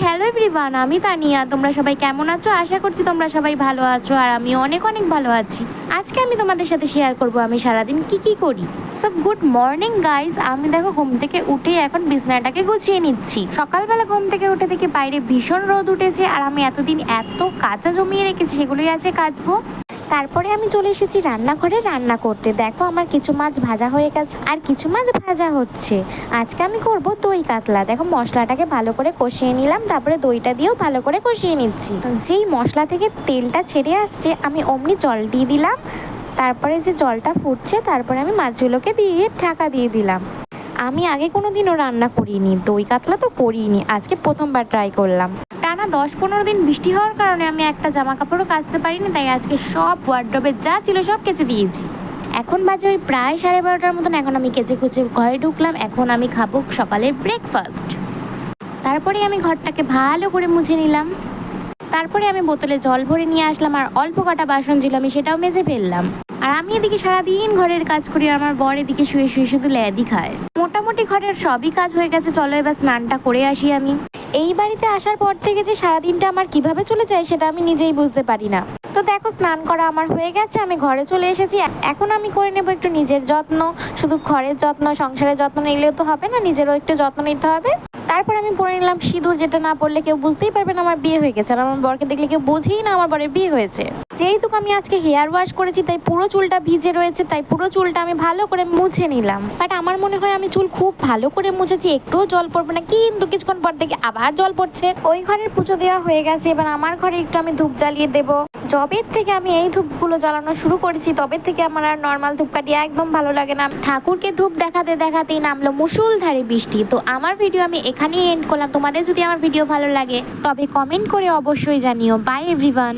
Hello everyone, আমি তানিয়া। তোমরা সবাই কেমন আছো? আশা করছি তোমরা সবাই ভালো আছো, আর আমি অনেক অনেক ভালো আছি। আজকে আমি তোমাদের সাথে শেয়ার করব আমি সারাদিন কি করি। So good morning guys. আমি দেখো ঘুম থেকে উঠে এখন বিছানাটাকে গুছিয়ে নিচ্ছি। সকালবেলা ঘুম থেকে উঠে দেখি বাইরে ভীষণ রোদ উঠেছে, আর আমি এতদিন এত কাঁচা জমিয়ে রেখেছি, সেগুলোই আছে কাচবো। তারপরে আমি চলে এসেছি রান্নাঘরে রান্না করতে। দেখো আমার কিছু মাছ ভাজা হয়ে গেছে আর কিছু মাছ ভাজা হচ্ছে। আজকে আমি করব দই কাতলা। দেখো মশলাটাকে ভালো করে কষিয়ে নিলাম, তারপরে দইটা দিয়েও ভালো করে কষিয়ে নিচ্ছি। যেই মশলা থেকে তেলটা ছেড়ে আসছে আমি অমনি জল দিয়ে দিলাম। তারপরে যে জলটা ফুটছে তারপরে আমি মাছগুলোকে দিয়ে ঢাকা দিয়ে দিলাম। আমি আগে কোনো দিনও রান্না করিনি, দই কাতলা তো করিনি, আজকে প্রথমবার ট্রাই করলাম। টানা 10-15 দিন বৃষ্টি হওয়ার কারণে আমি একটা জামা কাপড়ও কাচতে পারিনি, তাই আজকে সব ওয়ার্ড্রোবে যা ছিল সব কেচে দিয়েছি। এখন বাজে ওই প্রায় 12:30টার মতন। এখন আমি কেচে কুচে ঘরে ঢুকলাম। এখন আমি খাবো সকালের ব্রেকফাস্ট। তারপরে আমি ঘরটাকে ভালো করে মুছে নিলাম। তারপরে আমি বোতলে জল ভরে নিয়ে আসলাম, আর অল্প কটা বাসন ছিল আমি সেটাও মেজে ফেললাম। আর আমি এদিকে সারাদিন ঘরের কাজ করি, আর আমার বর এদিকে শুয়ে শুয়ে শুধু ল্যাদি খায়। মোটামুটি ঘরের সবই কাজ হয়ে গেছে, চলো এবার স্নানটা করে আসি। আমি এই বাড়িতে আসার পর থেকে যে সারাদিনটা আমার কিভাবে চলে যায় সেটা আমি নিজেই বুঝতে পারি না। তো দেখো স্নান করা আমার হয়ে গেছে, আমি ঘরে চলে এসেছি। এখন আমি করে নেবো একটু নিজের যত্ন। শুধু ঘরের যত্ন, সংসারের যত্ন নিলেও তো হবে না, নিজেরও একটু যত্ন নিতে হবে। তারপর আমি পরে নিলাম সিঁদুর, যেটা না পড়লে কেউ বুঝতেই পারবে না আমার বিয়ে হয়ে গেছে, আর আমার বরকে দেখলে কেউ বুঝেই না আমার বরের বিয়ে হয়েছে। যেহেতু আমি আজকে হেয়ার ওয়াশ করেছি তাই পুরো চুলটা ভিজে রয়েছে, তাই পুরো চুলটা আমি ভালো করে মুছে নিলাম। বাট আমার মনে হয় আমি চুল খুব ভালো করে মুছেছি, একটুও জল পড়বে না, কিন্তু কিছুক্ষণ পর দেখি আবার জল পড়ছে। ওই ঘরের পুজো দেওয়া হয়ে গেছে, এবার আমার ঘরে একটু আমি ধূপ জ্বালিয়ে দেবো। যবের থেকে আমি এই ধূপগুলো জ্বালানো শুরু করেছি তবে থেকে আমার আর নর্মাল ধূপকাঠি একদম ভালো লাগে না। ঠাকুরকে ধূপ দেখাতে দেখাতেই নামলো মুষলধারে বৃষ্টি। তো আমার ভিডিও আমি এখানেই এন্ড করলাম। তোমাদের যদি আমার ভিডিও ভালো লাগে তবে কমেন্ট করে অবশ্যই জানিও। By everyone.